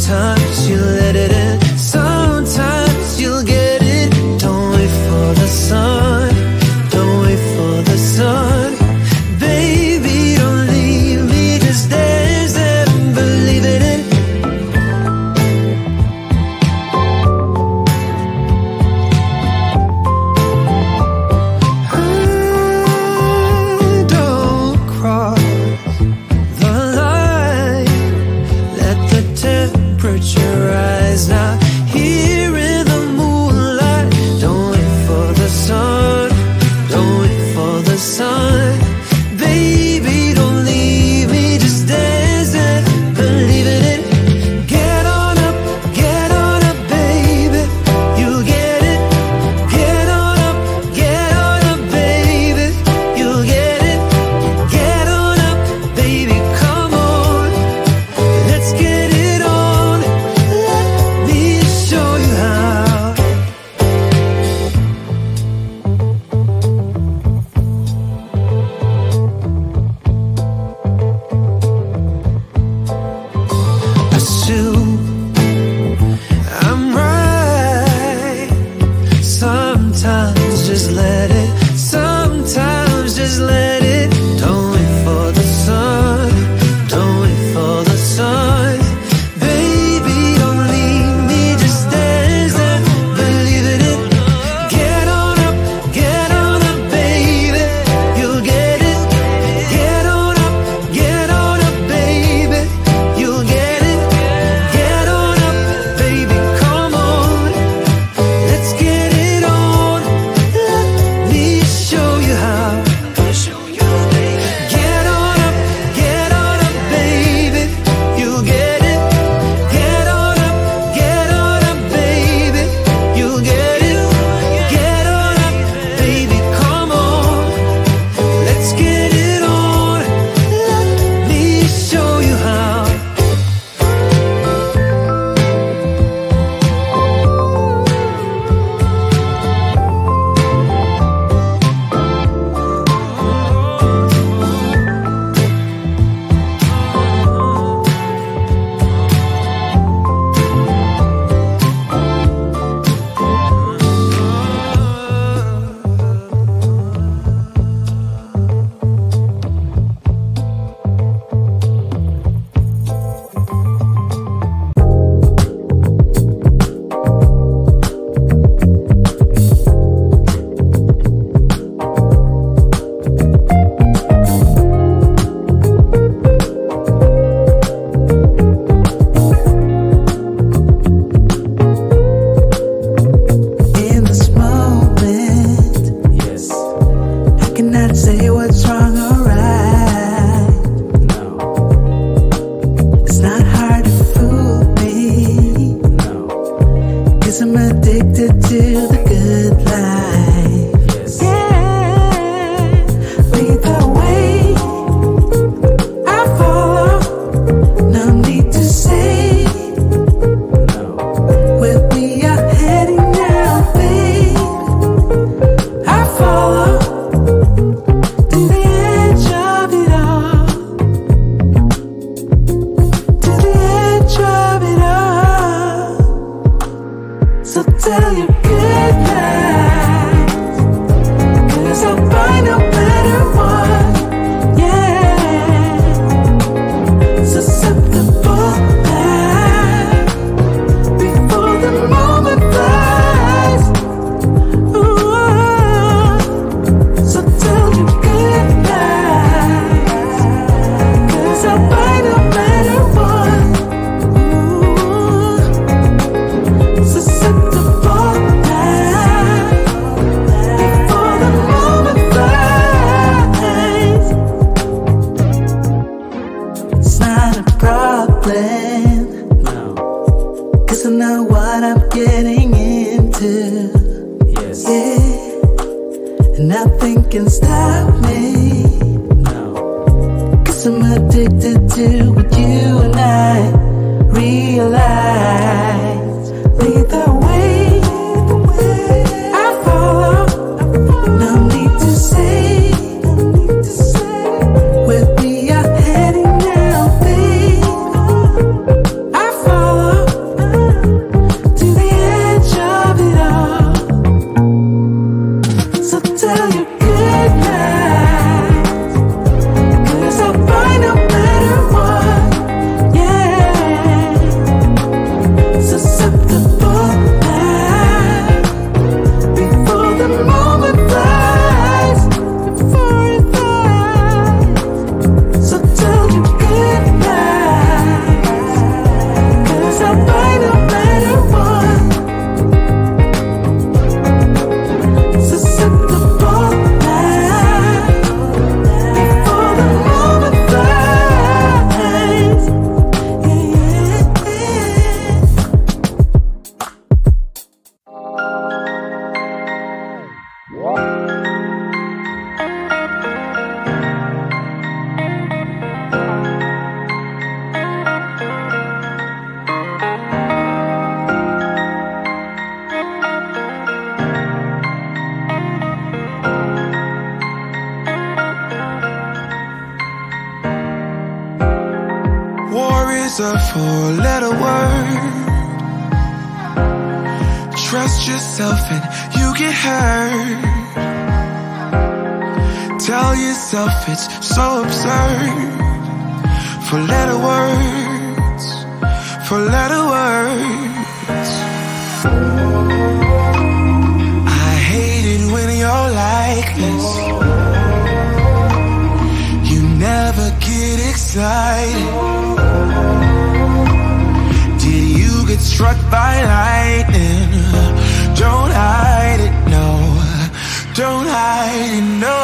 Sometimes you let it in, sometimes you'll get it. Don't wait for the sun, don't wait for the sun. Baby, don't leave me, just dance and believe in it. Don't cross the line, let the temperature rise now. Here in the moonlight, don't wait for the sun, don't wait for the sun. Baby, don't leave me, just dance and believe in it. Get on up, baby, you get it. Get on up, baby, you get it. Get on up, baby, come on, let's get it on. Let me show you how. Assume I'm right. Sometimes just let it, sometimes just let it. Don't wait for the sun, don't wait for the sun. Baby, don't leave me, just dance and believe in it. Get on up, baby, you'll get it. Get on up, baby, you'll get it. Get on up, baby, come on, let's get it on. Let me show you how. Get on up, baby, you get it. Get on up, baby, you get it. Get on up, baby, come on, let's get it on. Let me show you how. In this moment, yes, I cannot say what's wrong or right. No, it's not hard to fool me. No, 'cause I'm addicted to the good life. Yes. Yeah, lead the way, I follow. No need to say where we are heading now, babe. I follow to the edge of it all, to the edge of it all. So tell your good night, 'cause I'll find a better one. Yeah, susceptible now, before the moment flies. Ooh, so tell your good night, 'cause I'll find a better one. Ooh, susceptible now, before the moment flies. It's not a problem, no, 'cause I know what I'm getting into. Yes. Yeah, and nothing can stop me. No, 'cause I'm addicted to what you and I realize. Lead the way, I follow. No need to say where we are heading now, babe. I follow. answer for a little word. Trust yourself and you get hurt. Tell yourself it's so absurd. For little words, for little words. I hate it when you're like this. You never get excited. Did you get struck by lightning? Don't hide it, no. Don't hide it, no.